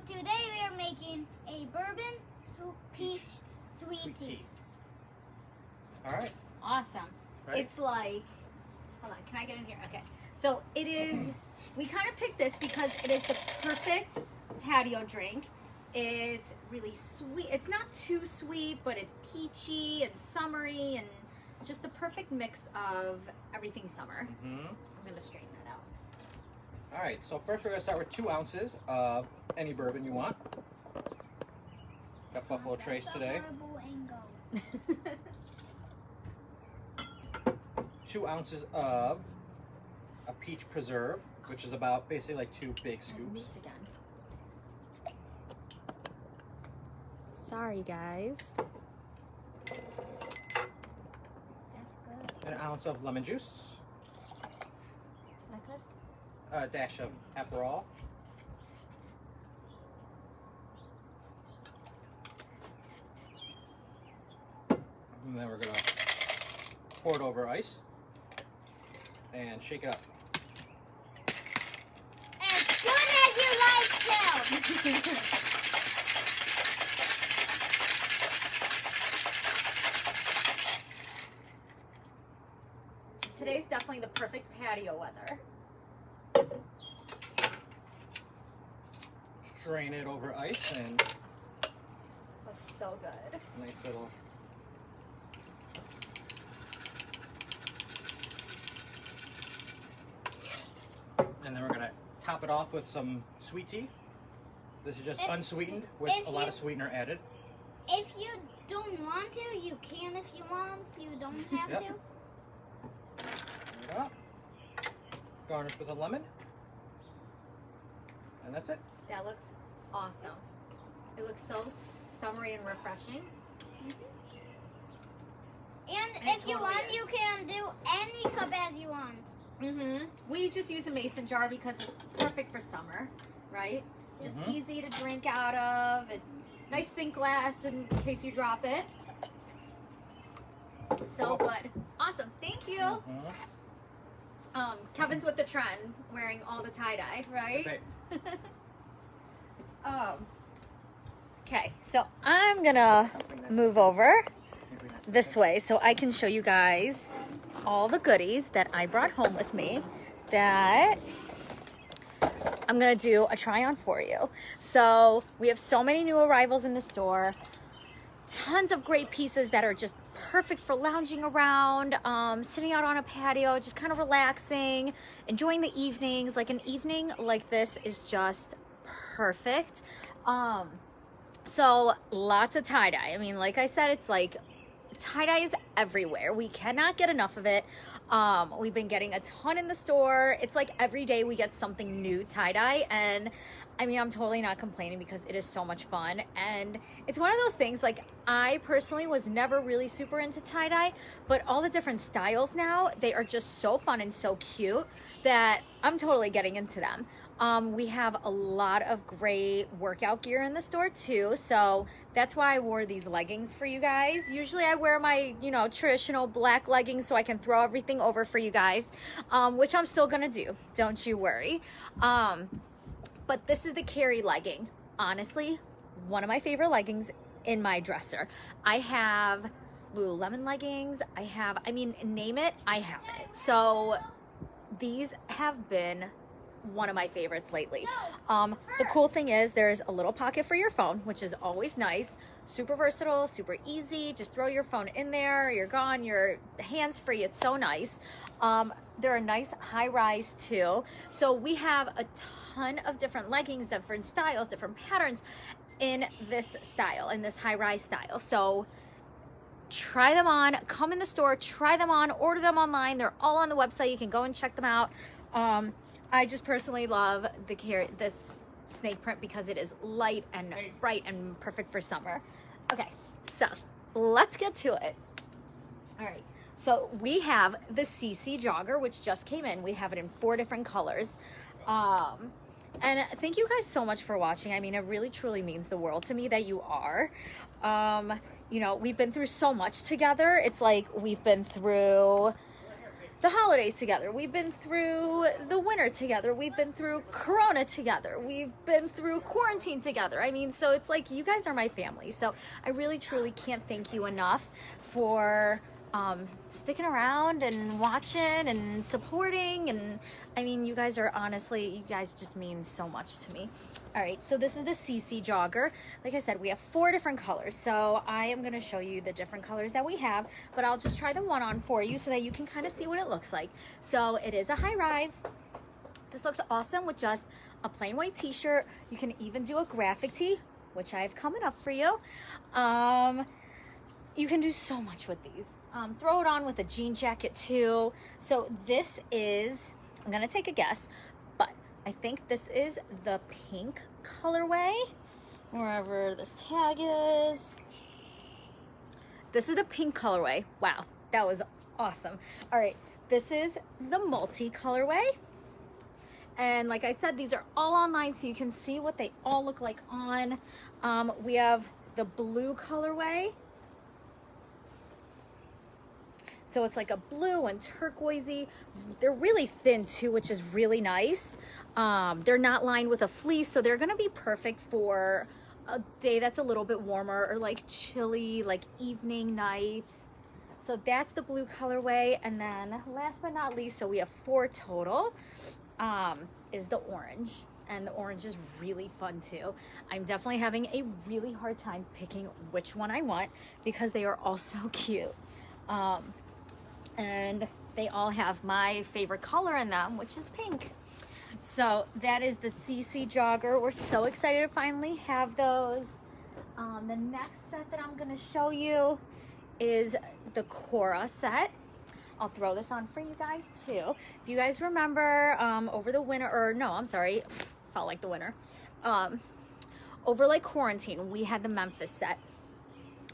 today we are making a Bourbon Peach Sweet Tea. All right. Awesome. Right. It's like, hold on, can I get in here? Okay. So it is, we kind of picked this because it is the perfect patio drink. It's really sweet. It's not too sweet, but it's peachy and summery and just the perfect mix of everything summer. I'm going to straighten that out. All right, so first we're going to start with 2 ounces of any bourbon you want. Got Buffalo Trace today. 2 ounces of a peach preserve, which is about basically like 2 big scoops. Again. Sorry, guys. That's good. An ounce of lemon juice. Is that good? A dash of Aperol. And then we're going to pour it over ice and shake it up. As good as you like to. Today's definitely the perfect patio weather. Strain it over ice and Looks so good. nice little. And then we're gonna top it off with some sweet tea. This is just unsweetened with a lot of sweetener added. If you don't want to, you can if you want. You don't have Yep. to. Turn it up. Garnish with a lemon. And that's it. That looks awesome. It looks so summery and refreshing. And It if you totally want, is. you can do any cup as you want. We just use a mason jar because it's perfect for summer, right? Just Mhm. easy to drink out of. It's nice thin glass in case you drop it. So good. Awesome. Thank you. Kevin's with the trend, wearing all the tie-dye, right? Okay. Okay, so I'm gonna move over this way so I can show you guys all the goodies that I brought home with me that I'm gonna do a try on for you. So we have so many new arrivals in the store, tons of great pieces that are just perfect for lounging around, sitting out on a patio, just kind of relaxing, enjoying the evenings. Like an evening like this is just perfect. So lots of tie-dye. I mean, like I said, it's like tie-dye is everywhere. We cannot get enough of it. We've been getting a ton in the store. It's like every day we get something new tie-dye, and I mean, I'm totally not complaining because it is so much fun. And it's one of those things, like, I personally was never really super into tie-dye, but all the different styles now, they are just so fun and so cute that I'm totally getting into them. We have a lot of great workout gear in the store too, so that's why I wore these leggings for you guys. Usually I wear my, traditional black leggings so I can throw everything over for you guys, which I'm still gonna do, don't you worry. But this is the Carry legging. Honestly, one of my favorite leggings in my dresser. I have Lululemon leggings, name it, I have it. So these have been one of my favorites lately. The cool thing is there's a little pocket for your phone, which is always nice. Super versatile, super easy. Just throw your phone in there, you're gone, you're hands-free. It's so nice. They're a nice high rise too. So we have a ton of different leggings, different styles, different patterns in this style, in this high rise style. So try them on, come in the store, try them on, order them online. They're all on the website. You can go and check them out. I just personally love this snake print because it is light and bright and perfect for summer. Okay, so let's get to it. All right, so we have the CC jogger, which just came in. We have it in 4 different colors. And thank you guys so much for watching. I mean, it really truly means the world to me that you are. We've been through so much together. It's like we've been through the holidays together. We've been through the winter together. We've been through Corona together. We've been through quarantine together. I mean, so it's like you guys are my family. So I really, truly can't thank you enough for sticking around and watching and supporting. And I mean, you guys are honestly, you guys just mean so much to me. All right, so this is the CC jogger. Like I said, we have 4 different colors. So I am gonna show you the different colors that we have, but I'll just try the one on for you so that you can kind of see what it looks like. So it is a high rise. This looks awesome with just a plain white t-shirt. You can even do a graphic tee, which I have coming up for you. You can do so much with these. Throw it on with a jean jacket too. So this is, I'm gonna take a guess, but I think this is the pink colorway, wherever this tag is. This is the pink colorway. Wow, that was awesome. All right, this is the multi colorway. And like I said, these are all online so you can see what they all look like on. We have the blue colorway. So it's like a blue and turquoisey. They're really thin too, which is really nice. They're not lined with a fleece, so they're gonna be perfect for a day that's a little bit warmer or like chilly, like evening nights. So that's the blue colorway. And then last but not least, so we have 4 total, is the orange. And the orange is really fun too. I'm definitely having a really hard time picking which one I want because they are all so cute. And they all have my favorite color in them, which is pink. So that is the CC jogger. We're so excited to finally have those. The next set that I'm gonna show you is the Cora set. I'll throw this on for you guys too. If you guys remember over the winter, or no, I'm sorry, felt like the winter. Over like quarantine, we had the Memphis set.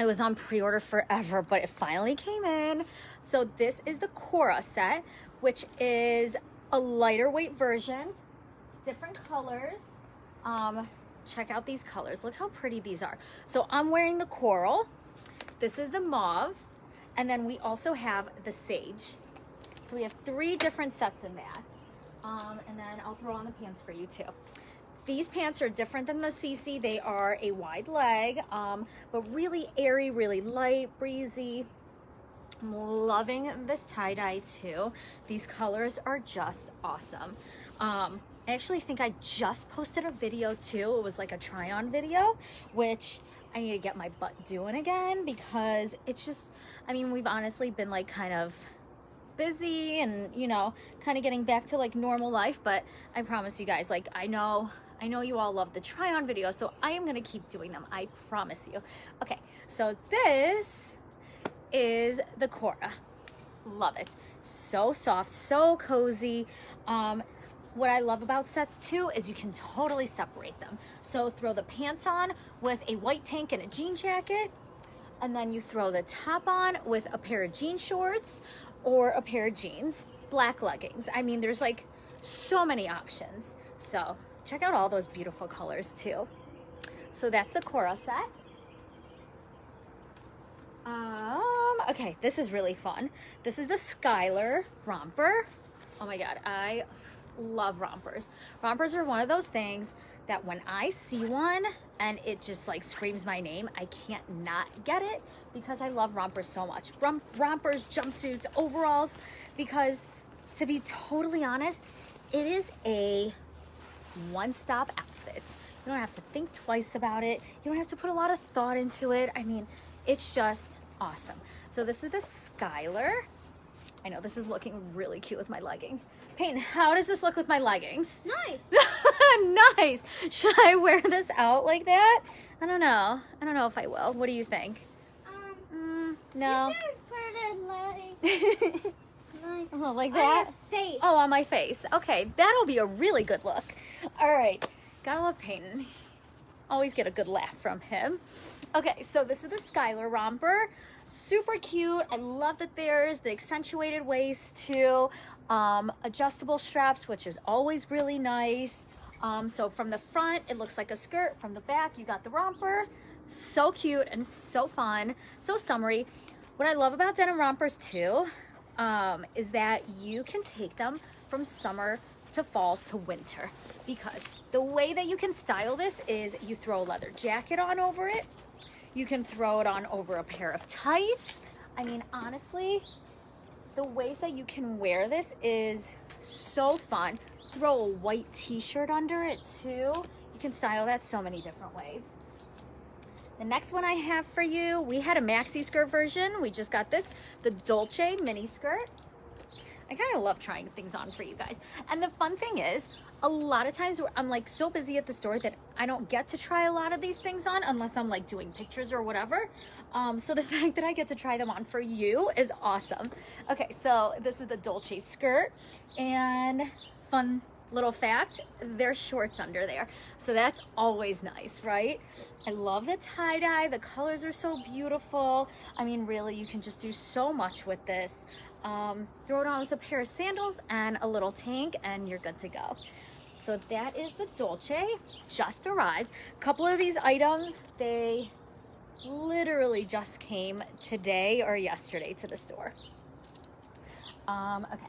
It was on pre-order forever, but it finally came in. So this is the Cora set, which is a lighter weight version, different colors. Check out these colors. Look how pretty these are. So I'm wearing the coral. This is the mauve. And then we also have the sage. So we have 3 different sets in that. And then I'll throw on the pants for you too. These pants are different than the CC. They are a wide leg, but really airy, really light, breezy. I'm loving this tie-dye too. These colors are just awesome. I actually think I just posted a video too. It was like a try-on video, which I need to get my butt doing again because it's just, I mean, we've honestly been like kind of busy and, you know, kind of getting back to like normal life, but I promise you guys, like, I know you all love the try-on videos, so I am gonna keep doing them, I promise you. Okay, so this is the Cora. Love it. So soft, so cozy. What I love about sets too is you can totally separate them. So throw the pants on with a white tank and a jean jacket, and then you throw the top on with a pair of jean shorts or a pair of jeans, black leggings. I mean, there's like so many options. So check out all those beautiful colors too. So that's the Cora set. Okay, this is really fun. This is the Skylar romper. Oh my God, I love rompers. Rompers are one of those things that when I see one and it just like screams my name, I can't not get it because I love rompers so much. Rompers, jumpsuits, overalls, because to be totally honest, it is a one-stop outfit. You don't have to think twice about it. You don't have to put a lot of thought into it. I mean, it's just awesome. So this is the Skylar. I know this is looking really cute with my leggings. Peyton, how does this look with my leggings? Nice. Nice. Should I wear this out like that? I don't know. I don't know if I will. What do you think? No. You should put it like Oh, like that? on your face. Oh, on my face. Okay, that'll be a really good look. All right, gotta love Peyton. Always get a good laugh from him. Okay, so this is the Skylar romper. Super cute. I love that there's the accentuated waist too. Adjustable straps, which is always really nice. So from the front, it looks like a skirt. From the back, you got the romper. So cute and so fun, so summery. What I love about denim rompers too, is that you can take them from summer to fall to winter, because the way that you can style this is you throw a leather jacket on over it. You can throw it on over a pair of tights. I mean, honestly, the ways that you can wear this is so fun. Throw a white t-shirt under it too. You can style that so many different ways. The next one I have for you, we had a maxi skirt version. We just got this, the Dolce mini skirt. I kind of love trying things on for you guys. And the fun thing is, a lot of times I'm like so busy at the store that I don't get to try a lot of these things on unless I'm like doing pictures or whatever. So the fact that I get to try them on for you is awesome. Okay, so this is the Dolce skirt, and fun little fact, there's shorts under there. So that's always nice, right? I love the tie-dye. The colors are so beautiful. I mean, really, you can just do so much with this. Throw it on with a pair of sandals and a little tank and you're good to go. So that is the Dolce, just arrived. A couple of these items, they literally just came today or yesterday to the store. Okay.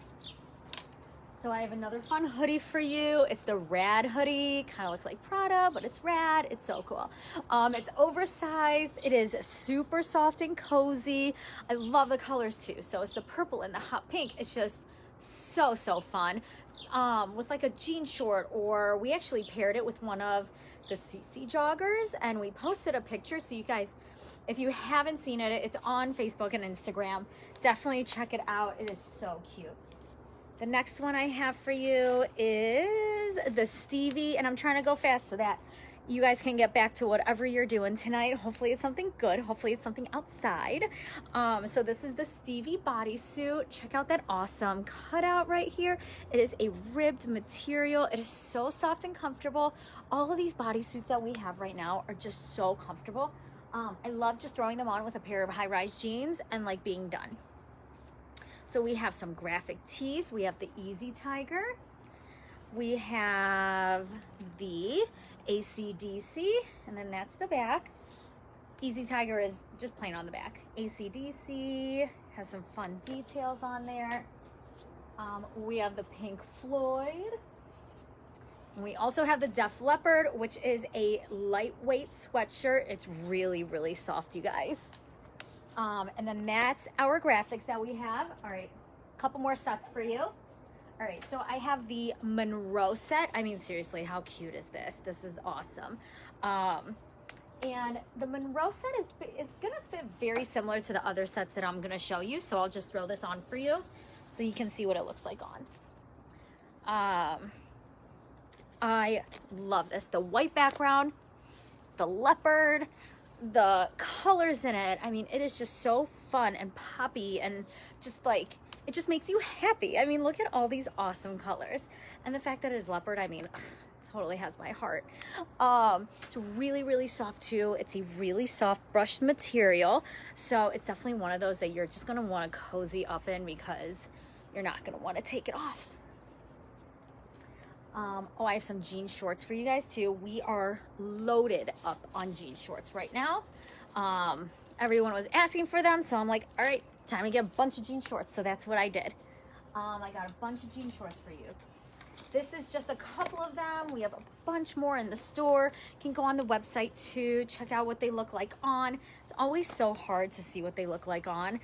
So I have another fun hoodie for you. It's the Rad hoodie. Kind of looks like Prada, but it's rad. It's so cool. It's oversized. It is super soft and cozy. I love the colors too. So it's the purple and the hot pink. It's just so fun. With like a jean short, or we actually paired it with one of the CC joggers, and we posted a picture. So you guys, if you haven't seen it, it's on Facebook and Instagram. Definitely check it out. It is so cute. The next one I have for you is the Stevie, and I'm trying to go fast so that you guys can get back to whatever you're doing tonight. Hopefully it's something good. Hopefully it's something outside. So this is the Stevie bodysuit. Check out that awesome cutout right here. It is a ribbed material. It is so soft and comfortable. All of these bodysuits that we have right now are just so comfortable. I love just throwing them on with a pair of high-rise jeans and like being done. So we have some graphic tees. We have the Easy Tiger. We have the AC/DC, and then that's the back. Easy Tiger is just plain on the back. AC/DC has some fun details on there. We have the Pink Floyd. And we also have the Def Leppard, which is a lightweight sweatshirt. It's really soft, you guys. And then that's our graphics that we have. All right, a couple more sets for you. All right, so I have the Monroe set. I mean, seriously, how cute is this? This is awesome. And the Monroe set is gonna fit very similar to the other sets that I'm gonna show you. So I'll just throw this on for you so you can see what it looks like on. I love this. The white background, the leopard, the colors in it. I mean, it is just so fun and poppy and just like, it just makes you happy. I mean, look at all these awesome colors. And the fact that it is leopard, I mean, totally has my heart. It's really soft too. It's a really soft brushed material. So it's definitely one of those that you're just gonna wanna cozy up in because you're not gonna wanna take it off. Oh, I have some jean shorts for you guys too. We are loaded up on jean shorts right now. Everyone was asking for them, so I'm like, all right, time to get a bunch of jean shorts. So that's what I did. I got a bunch of jean shorts for you. This is just a couple of them. We have a bunch more in the store. You can go on the website too, check out what they look like on. It's always so hard to see what they look like on.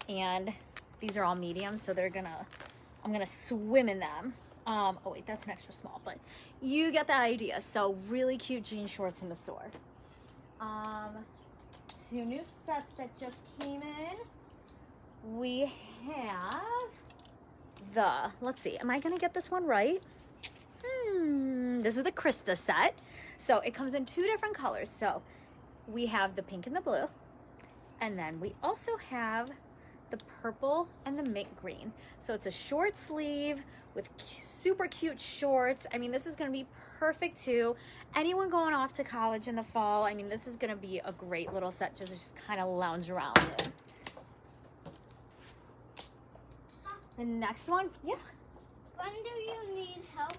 And these are all mediums, so I'm gonna swim in them. Oh wait, that's an extra small, but you get the idea. So really cute jean shorts in the store. Two new sets that just came in. We have the, let's see, am I gonna get this one right? This is the Krista set. So it comes in two different colors. So we have the pink and the blue, and then we also have the purple and the mint green. So it's a short sleeve with super cute shorts. I mean, this is gonna be perfect too. Anyone going off to college in the fall, I mean, this is gonna be a great little set just kind of lounge around in. The next one, yeah. When do you need help?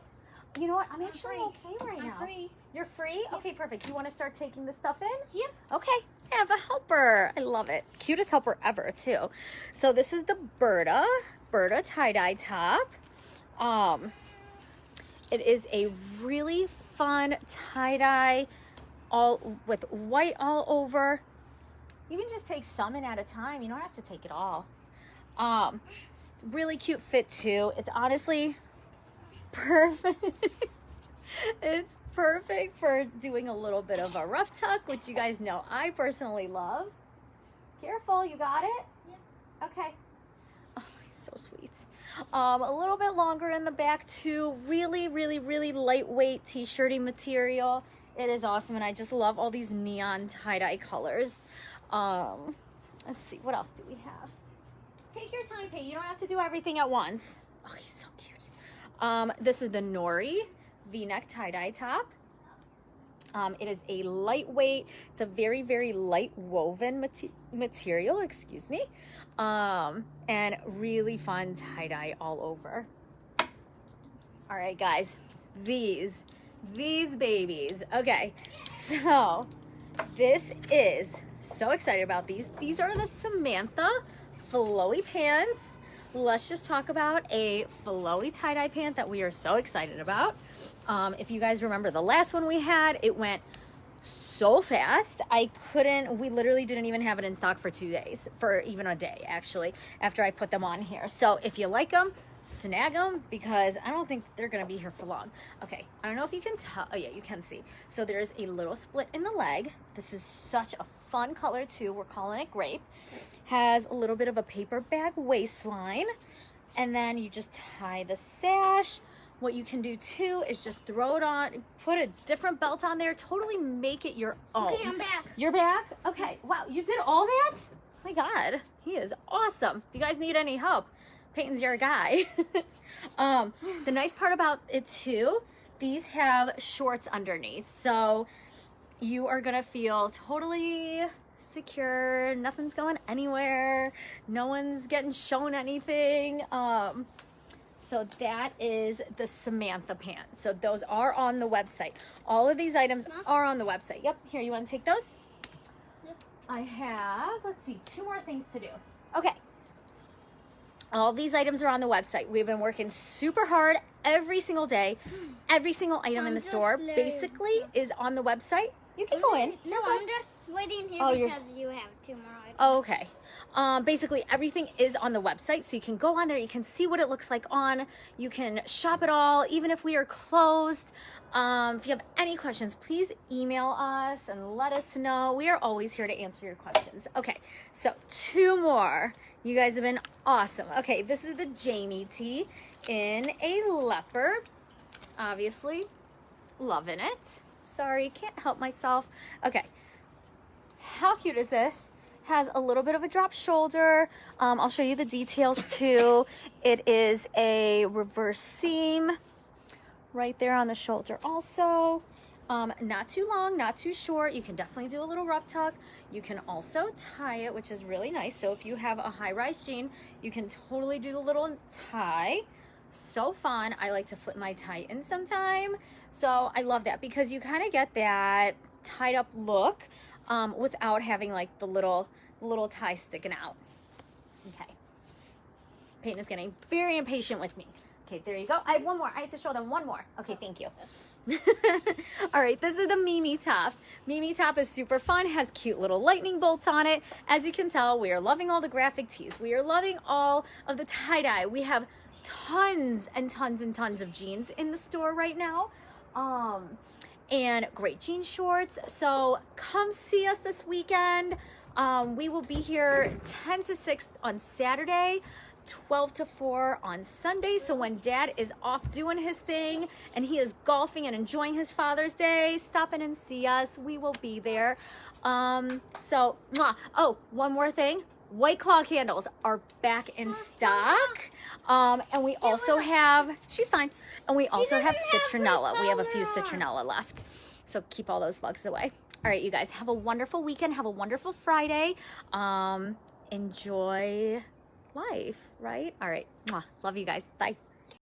You know what? I'm actually free. okay right now. I'm free. You're free? Yep. Okay, perfect. You want to start taking the stuff in? Yep. Okay. I have a helper. I love it. Cutest helper ever, too. So this is the Berta tie-dye top. It is a really fun tie-dye, all with white all over. You can just take some in at a time. You don't have to take it all. Really cute fit too. It's honestly perfect. It's perfect for doing a little bit of a rough tuck, which you guys know I personally love. Careful, you got it? Yeah. Okay. Oh, he's so sweet. A little bit longer in the back too. Really, really, really lightweight t-shirty material. It is awesome, and I just love all these neon tie-dye colors. Let's see, what else do we have? Take your time, Pay. You don't have to do everything at once. Oh, he's so cute. This is the Nori V-neck tie-dye top. It is a lightweight, it's a very, very light woven material, excuse me. And really fun tie-dye all over. All right, guys, these babies. Okay, so this is, so excited about these. These are the Samantha flowy pants. Let's just talk about a flowy tie-dye pant that we are so excited about. If you guys remember the last one we had, it went so fast. We literally didn't even have it in stock for 2 days, for even a day actually, after I put them on here. So if you like them, snag them, because I don't think they're gonna be here for long. Okay, I don't know if you can tell. Oh yeah, you can see. So there's a little split in the leg. This is such a fun color too. We're calling it grape. Has a little bit of a paper bag waistline, and then you just tie the sash. What you can do too is just throw it on, put a different belt on there, totally make it your own. Okay, I'm back. You're back? Okay, wow, you did all that? My God, he is awesome. If you guys need any help, Peyton's your guy. The nice part about it too, these have shorts underneath. So you are gonna feel totally secure. Nothing's going anywhere. No one's getting shown anything. So that is the Samantha pants. So those are on the website. All of these items are on the website. Yep, here, you wanna take those? Yep. I have, let's see, 2 more things to do. Okay. All these items are on the website. We've been working super hard every single day. Every single item in the store basically is on the website. You can go in. No, I'm just waiting here because you have 2 more items. Okay. Basically everything is on the website, so you can go on there, you can see what it looks like on, you can shop it all, even if we are closed. If you have any questions, please email us and let us know. We are always here to answer your questions. Okay, so 2 more. You guys have been awesome. Okay, this is the Jamie tee in a leopard. Obviously, loving it. Sorry, can't help myself. Okay, how cute is this? Has a little bit of a drop shoulder. I'll show you the details too. It is a reverse seam right there on the shoulder also. Not too long, not too short. You can definitely do a little rough tuck. You can also tie it, which is really nice. So if you have a high-rise jean, you can totally do the little tie. So fun. I like to flip my tie in sometime. So I love that because you kind of get that tied up look without having like the little tie sticking out. Okay. Peyton is getting very impatient with me. Okay, there you go. I have 1 more. I have to show them 1 more. Okay, thank you. All right, this is the Mimi top. Mimi top is super fun, has cute little lightning bolts on it. As you can tell, we are loving all the graphic tees. We are loving all of the tie-dye. We have tons and tons and tons of jeans in the store right now. And great jean shorts. So come see us this weekend. We will be here 10 to 6 on Saturday, 12 to 4 on Sunday. So when Dad is off doing his thing and he is golfing and enjoying his Father's Day, stop in and see us. We will be there. So, oh, 1 more thing. White Claw candles are back in stock. And we also have, she's fine. And we also have citronella. We have a few citronella left. So keep all those bugs away. All right, you guys, have a wonderful weekend. Have a wonderful Friday. Enjoy life, right? All right. Love you guys. Bye.